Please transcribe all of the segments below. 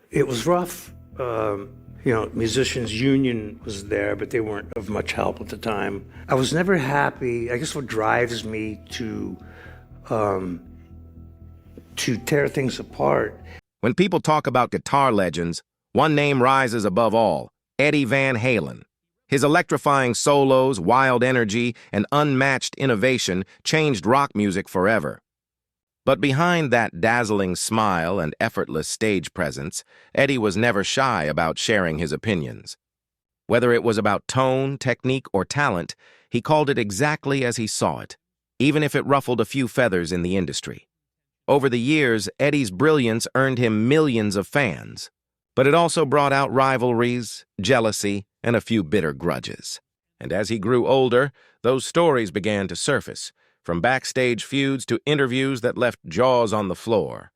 It was rough. Musicians union was there, but they weren't of much help at the time. I was never happy. I guess what drives me um, to tear things apart. When people talk about guitar legends, one name rises above all: Eddie Van Halen. His electrifying solos, wild energy, and unmatched innovation changed rock music forever. But behind that dazzling smile and effortless stage presence, Eddie was never shy about sharing his opinions. Whether it was about tone, technique, or talent, he called it exactly as he saw it, even if it ruffled a few feathers in the industry. Over the years, Eddie's brilliance earned him millions of fans, but it also brought out rivalries, jealousy, and a few bitter grudges. And as he grew older, those stories began to surface, from backstage feuds to interviews that left jaws on the floor.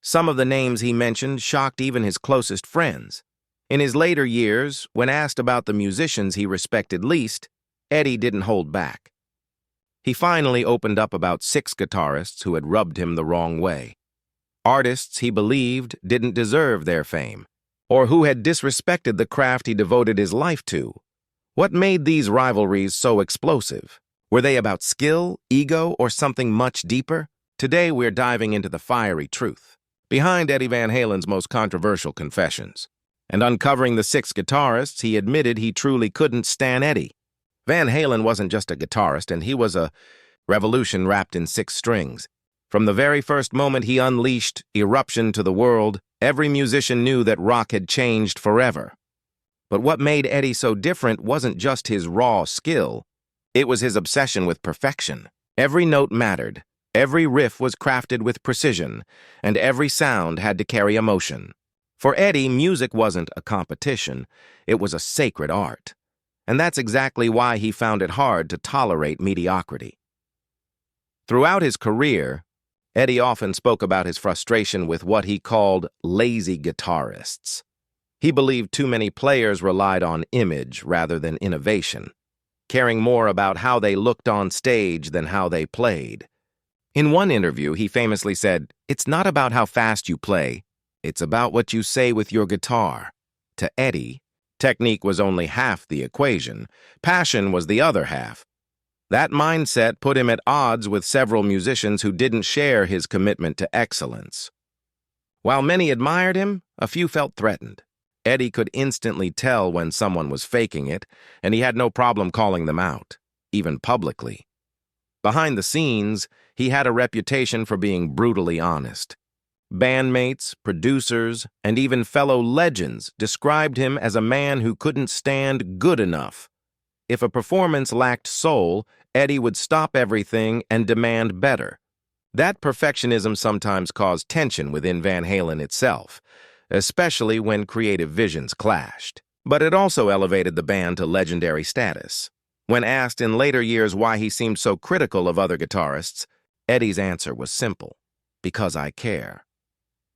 Some of the names he mentioned shocked even his closest friends. In his later years, when asked about the musicians he respected least, Eddie didn't hold back. He finally opened up about 6 guitarists who had rubbed him the wrong way. Artists he believed didn't deserve their fame, or who had disrespected the craft he devoted his life to. What made these rivalries so explosive? Were they about skill, ego, or something much deeper? Today we're diving into the fiery truth behind Eddie Van Halen's most controversial confessions, and uncovering the 6 guitarists he admitted he truly couldn't stand Eddie. Van Halen wasn't just a guitarist, and he was a revolution wrapped in 6 strings. From the very first moment he unleashed Eruption to the world, every musician knew that rock had changed forever. But what made Eddie so different wasn't just his raw skill. It was his obsession with perfection. Every note mattered, every riff was crafted with precision, and every sound had to carry emotion. For Eddie, music wasn't a competition, it was a sacred art. And that's exactly why he found it hard to tolerate mediocrity. Throughout his career, Eddie often spoke about his frustration with what he called lazy guitarists. He believed too many players relied on image rather than innovation, caring more about how they looked on stage than how they played. In one interview, he famously said, "It's not about how fast you play, it's about what you say with your guitar." To Eddie, technique was only half the equation. Passion was the other half. That mindset put him at odds with several musicians who didn't share his commitment to excellence. While many admired him, a few felt threatened. Eddie could instantly tell when someone was faking it, and he had no problem calling them out, even publicly. Behind the scenes, he had a reputation for being brutally honest. Bandmates, producers, and even fellow legends described him as a man who couldn't stand good enough. If a performance lacked soul, Eddie would stop everything and demand better. That perfectionism sometimes caused tension within Van Halen itself, especially when creative visions clashed. But it also elevated the band to legendary status. When asked in later years why he seemed so critical of other guitarists, Eddie's answer was simple: because I care.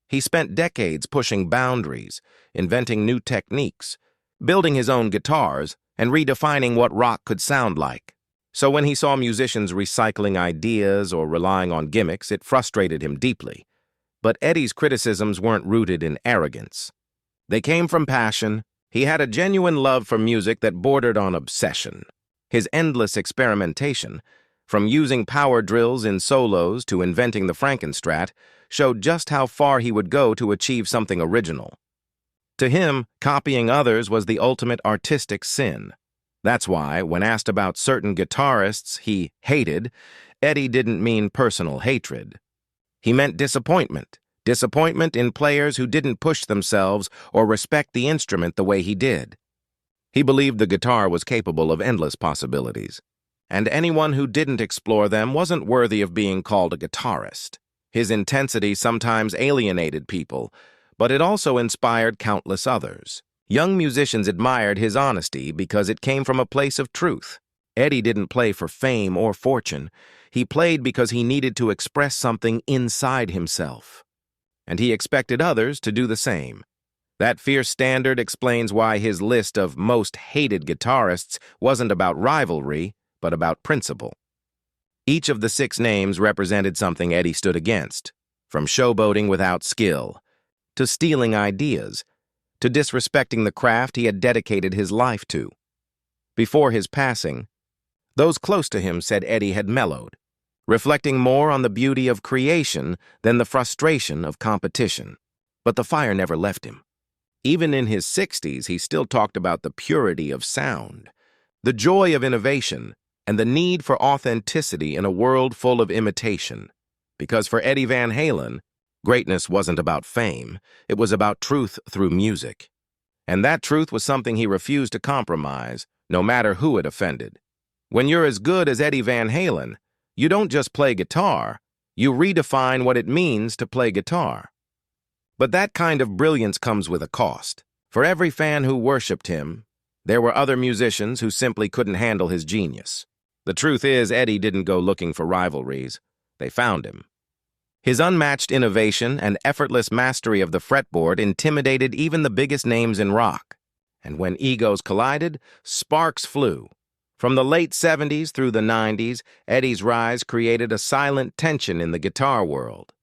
He spent decades pushing boundaries, inventing new techniques, building his own guitars, and redefining what rock could sound like. So when he saw musicians recycling ideas or relying on gimmicks, it frustrated him deeply. But Eddie's criticisms weren't rooted in arrogance. They came from passion. He had a genuine love for music that bordered on obsession. His endless experimentation, from using power drills in solos to inventing the Frankenstrat, showed just how far he would go to achieve something original. To him, copying others was the ultimate artistic sin. That's why, when asked about certain guitarists he hated, Eddie didn't mean personal hatred. He meant disappointment. Disappointment in players who didn't push themselves or respect the instrument the way he did. He believed the guitar was capable of endless possibilities, and anyone who didn't explore them wasn't worthy of being called a guitarist. His intensity sometimes alienated people, but it also inspired countless others. Young musicians admired his honesty because it came from a place of truth. Eddie didn't play for fame or fortune. He played because he needed to express something inside himself. And he expected others to do the same. That fierce standard explains why his list of most hated guitarists wasn't about rivalry, but about principle. Each of the 6 names represented something Eddie stood against, from showboating without skill, to stealing ideas, to disrespecting the craft he had dedicated his life to. Before his passing, those close to him said Eddie had mellowed, reflecting more on the beauty of creation than the frustration of competition. But the fire never left him. Even in his 60s, he still talked about the purity of sound, the joy of innovation, and the need for authenticity in a world full of imitation. Because for Eddie Van Halen, greatness wasn't about fame, it was about truth through music. And that truth was something he refused to compromise, no matter who it offended. When you're as good as Eddie Van Halen, you don't just play guitar, you redefine what it means to play guitar. But that kind of brilliance comes with a cost. For every fan who worshipped him, there were other musicians who simply couldn't handle his genius. The truth is, Eddie didn't go looking for rivalries. They found him. His unmatched innovation and effortless mastery of the fretboard intimidated even the biggest names in rock. And when egos collided, sparks flew. From the late 70s through the 90s, Eddie's rise created a silent tension in the guitar world.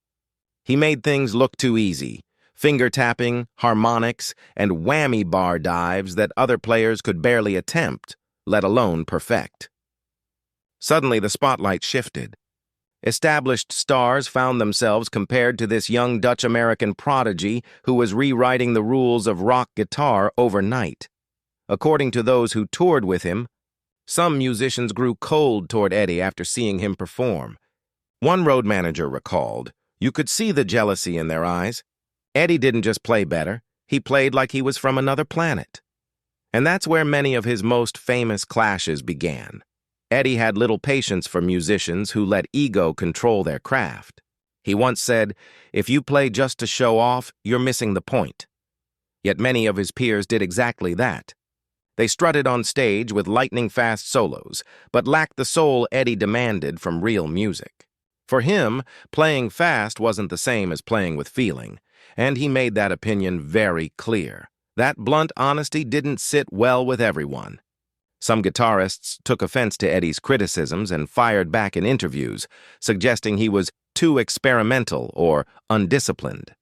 He made things look too easy, finger-tapping, harmonics, and whammy bar dives that other players could barely attempt, let alone perfect. Suddenly, the spotlight shifted. Established stars found themselves compared to this young Dutch-American prodigy who was rewriting the rules of rock guitar overnight. According to those who toured with him, some musicians grew cold toward Eddie after seeing him perform. One road manager recalled, "You could see the jealousy in their eyes. Eddie didn't just play better, he played like he was from another planet." And that's where many of his most famous clashes began. Eddie had little patience for musicians who let ego control their craft. He once said, "If you play just to show off, you're missing the point." Yet many of his peers did exactly that. They strutted on stage with lightning-fast solos, but lacked the soul Eddie demanded from real music. For him, playing fast wasn't the same as playing with feeling, and he made that opinion very clear. That blunt honesty didn't sit well with everyone. Some guitarists took offense to Eddie's criticisms and fired back in interviews, suggesting he was too experimental or undisciplined.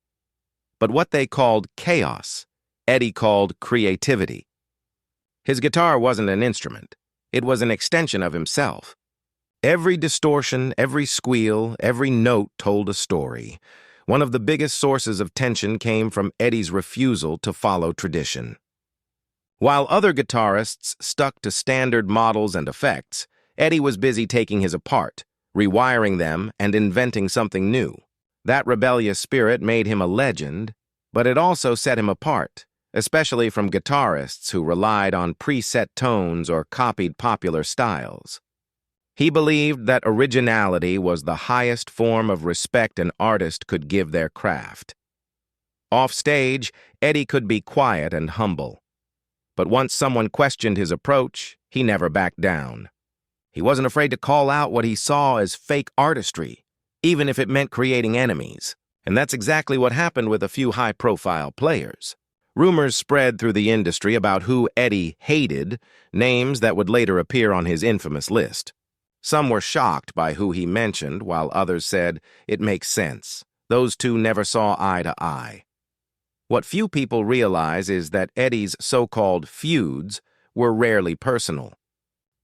But what they called chaos, Eddie called creativity. His guitar wasn't an instrument. It was an extension of himself. Every distortion, every squeal, every note told a story. One of the biggest sources of tension came from Eddie's refusal to follow tradition. While other guitarists stuck to standard models and effects, Eddie was busy taking his apart, rewiring them, and inventing something new. That rebellious spirit made him a legend, but it also set him apart, especially from guitarists who relied on preset tones or copied popular styles. He believed that originality was the highest form of respect an artist could give their craft. Off stage, Eddie could be quiet and humble. But once someone questioned his approach, he never backed down. He wasn't afraid to call out what he saw as fake artistry, even if it meant creating enemies. And that's exactly what happened with a few high-profile players. Rumors spread through the industry about who Eddie hated, names that would later appear on his infamous list. Some were shocked by who he mentioned, while others said, "It makes sense. Those two never saw eye to eye." What few people realize is that Eddie's so-called feuds were rarely personal.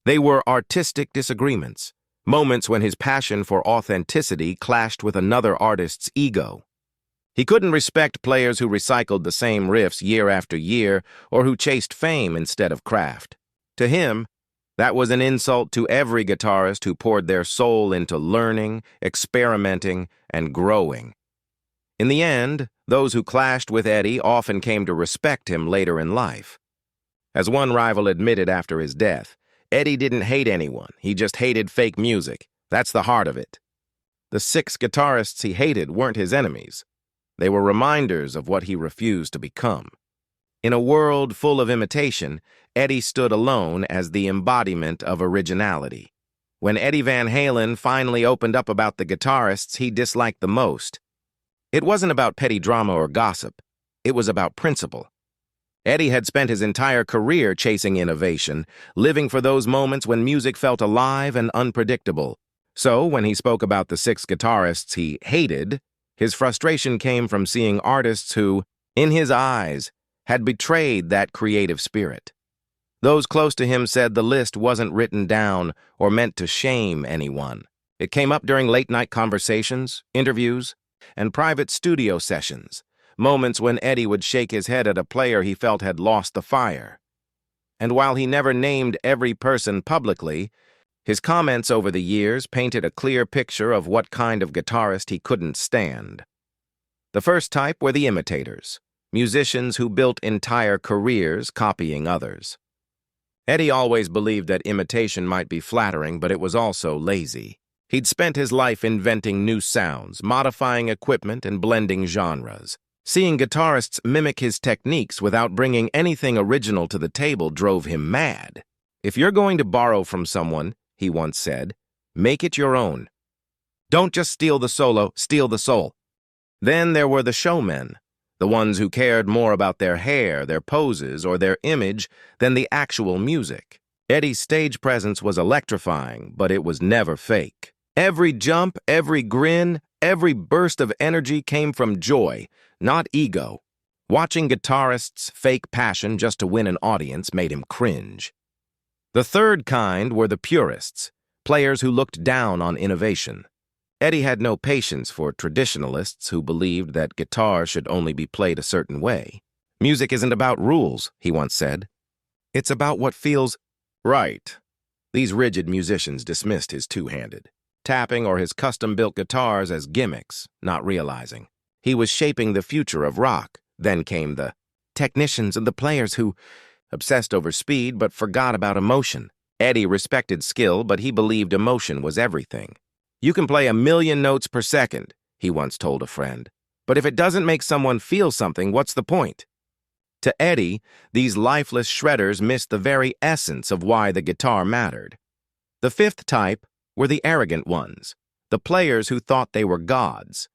They were artistic disagreements, moments when his passion for authenticity clashed with another artist's ego. He couldn't respect players who recycled the same riffs year after year or who chased fame instead of craft. To him, that was an insult to every guitarist who poured their soul into learning, experimenting, and growing. In the end, those who clashed with Eddie often came to respect him later in life. As one rival admitted after his death, Eddie didn't hate anyone, he just hated fake music. That's the heart of it. The 6 guitarists he hated weren't his enemies. They were reminders of what he refused to become. In a world full of imitation, Eddie stood alone as the embodiment of originality. When Eddie Van Halen finally opened up about the guitarists he disliked the most, it wasn't about petty drama or gossip. It was about principle. Eddie had spent his entire career chasing innovation, living for those moments when music felt alive and unpredictable. So, when he spoke about the 6 guitarists he hated, His frustration came from seeing artists who, in his eyes, had betrayed that creative spirit. Those close to him said the list wasn't written down or meant to shame anyone. It came up during late-night conversations, interviews, and private studio sessions, moments when Eddie would shake his head at a player he felt had lost the fire. And while he never named every person publicly, his comments over the years painted a clear picture of what kind of guitarist he couldn't stand. The first type were the imitators, musicians who built entire careers copying others. Eddie always believed that imitation might be flattering, but it was also lazy. He'd spent his life inventing new sounds, modifying equipment, and blending genres. Seeing guitarists mimic his techniques without bringing anything original to the table drove him mad. "If you're going to borrow from someone," he once said, "make it your own. Don't just steal the solo, steal the soul." Then there were the showmen, the ones who cared more about their hair, their poses, or their image than the actual music. Eddie's stage presence was electrifying, but it was never fake. Every jump, every grin, every burst of energy came from joy, not ego. Watching guitarists fake passion just to win an audience made him cringe. The third kind were the purists, players who looked down on innovation. Eddie had no patience for traditionalists who believed that guitar should only be played a certain way. "Music isn't about rules," he once said. "It's about what feels right." These rigid musicians dismissed his two-handed, tapping or his custom-built guitars as gimmicks, not realizing he was shaping the future of rock. Then came the technicians and the players who obsessed over speed but forgot about emotion. Eddie respected skill, but he believed emotion was everything. "You can play 1,000,000 notes per second," he once told a friend, "but if it doesn't make someone feel something, what's the point?" To Eddie, these lifeless shredders missed the very essence of why the guitar mattered. The fifth type were the arrogant ones, the players who thought they were gods.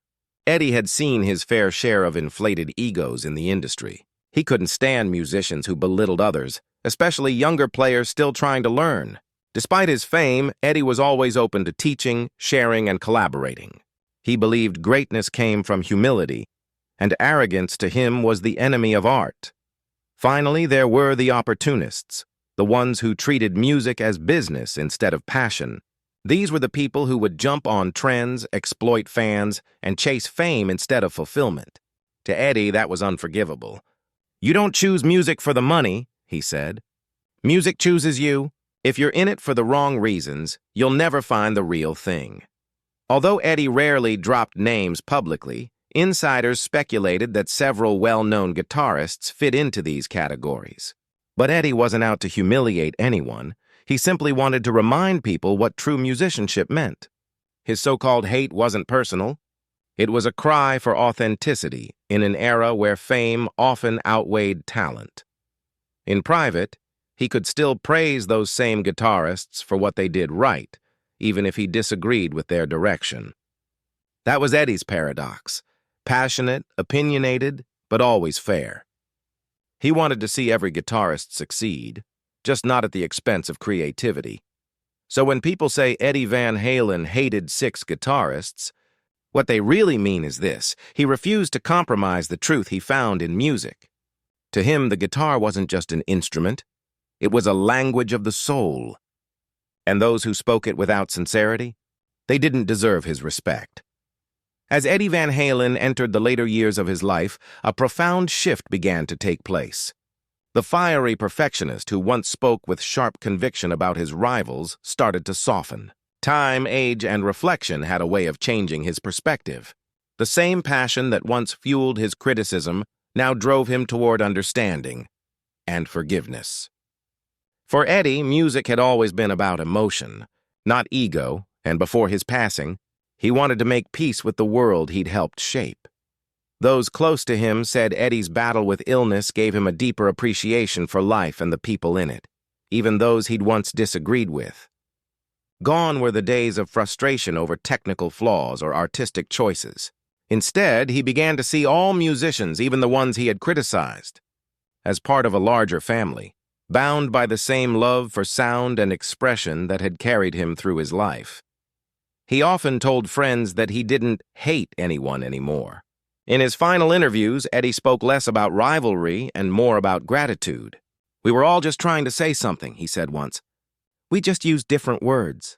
Eddie had seen his fair share of inflated egos in the industry. He couldn't stand musicians who belittled others, especially younger players still trying to learn. Despite his fame, Eddie was always open to teaching, sharing, and collaborating. He believed greatness came from humility, and arrogance to him was the enemy of art. Finally, there were the opportunists, the ones who treated music as business instead of passion. These were the people who would jump on trends, exploit fans, and chase fame instead of fulfillment. To Eddie, that was unforgivable. "You don't choose music for the money," he said. "Music chooses you. If you're in it for the wrong reasons, you'll never find the real thing." Although Eddie rarely dropped names publicly, insiders speculated that several well-known guitarists fit into these categories. But Eddie wasn't out to humiliate anyone. He simply wanted to remind people what true musicianship meant. His so-called hate wasn't personal. It was a cry for authenticity in an era where fame often outweighed talent. In private, he could still praise those same guitarists for what they did right, even if he disagreed with their direction. That was Eddie's paradox: passionate, opinionated, but always fair. He wanted to see every guitarist succeed, just not at the expense of creativity. So when people say Eddie Van Halen hated 6 guitarists, what they really mean is this: he refused to compromise the truth he found in music. To him, the guitar wasn't just an instrument, it was a language of the soul. And those who spoke it without sincerity, they didn't deserve his respect. As Eddie Van Halen entered the later years of his life, a profound shift began to take place. The fiery perfectionist who once spoke with sharp conviction about his rivals started to soften. Time, age, and reflection had a way of changing his perspective. The same passion that once fueled his criticism now drove him toward understanding and forgiveness. For Eddie, music had always been about emotion, not ego, and before his passing, he wanted to make peace with the world he'd helped shape. Those close to him said Eddie's battle with illness gave him a deeper appreciation for life and the people in it, even those he'd once disagreed with. Gone were the days of frustration over technical flaws or artistic choices. Instead, he began to see all musicians, even the ones he had criticized, as part of a larger family, bound by the same love for sound and expression that had carried him through his life. He often told friends that he didn't hate anyone anymore. In his final interviews, Eddie spoke less about rivalry and more about gratitude. "We were all just trying to say something," he said once. "We just used different words."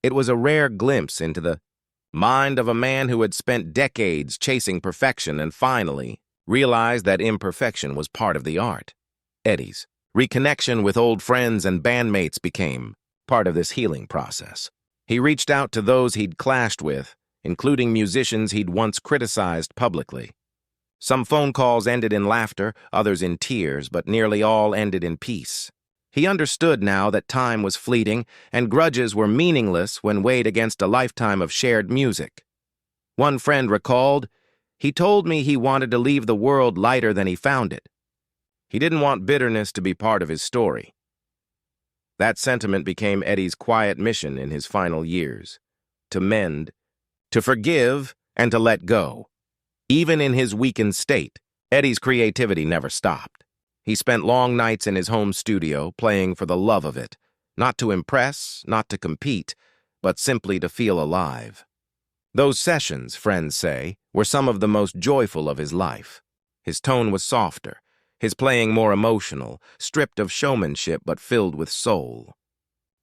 It was a rare glimpse into the mind of a man who had spent decades chasing perfection and finally realized that imperfection was part of the art. Eddie's reconnection with old friends and bandmates became part of this healing process. He reached out to those he'd clashed with, including musicians he'd once criticized publicly. Some phone calls ended in laughter, others in tears, but nearly all ended in peace. He understood now that time was fleeting and grudges were meaningless when weighed against a lifetime of shared music. One friend recalled, "He told me he wanted to leave the world lighter than he found it. He didn't want bitterness to be part of his story." That sentiment became Eddie's quiet mission in his final years: to mend, to forgive, and to let go. Even in his weakened state, Eddie's creativity never stopped. He spent long nights in his home studio playing for the love of it, not to impress, not to compete, but simply to feel alive. Those sessions, friends say, were some of the most joyful of his life. His tone was softer, his playing more emotional, stripped of showmanship but filled with soul.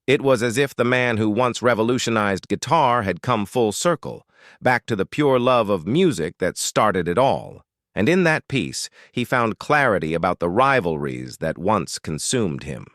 It was as if the man who once revolutionized guitar had come full circle, back to the pure love of music that started it all. And in that piece, he found clarity about the rivalries that once consumed him.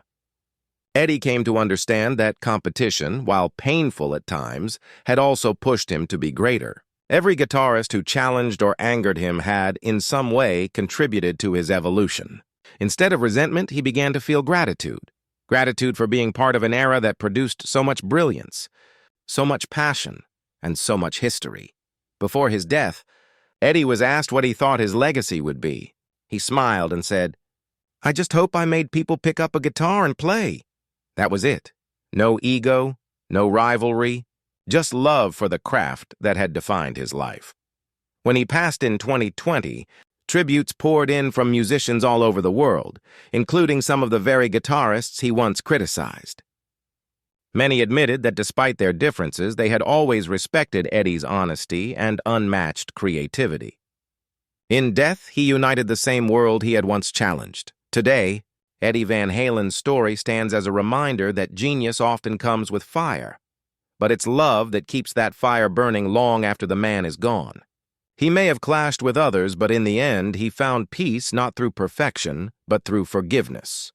Eddie came to understand that competition, while painful at times, had also pushed him to be greater. Every guitarist who challenged or angered him had, in some way, contributed to his evolution. Instead of resentment, he began to feel gratitude. Gratitude for being part of an era that produced so much brilliance, so much passion, and so much history. Before his death, Eddie was asked what he thought his legacy would be. He smiled and said, "I just hope I made people pick up a guitar and play." That was it. No ego, no rivalry, just love for the craft that had defined his life. When he passed in 2020, tributes poured in from musicians all over the world, including some of the very guitarists he once criticized. Many admitted that despite their differences, they had always respected Eddie's honesty and unmatched creativity. In death, he united the same world he had once challenged. Today, Eddie Van Halen's story stands as a reminder that genius often comes with fire, but it's love that keeps that fire burning long after the man is gone. He may have clashed with others, but in the end, he found peace not through perfection, but through forgiveness.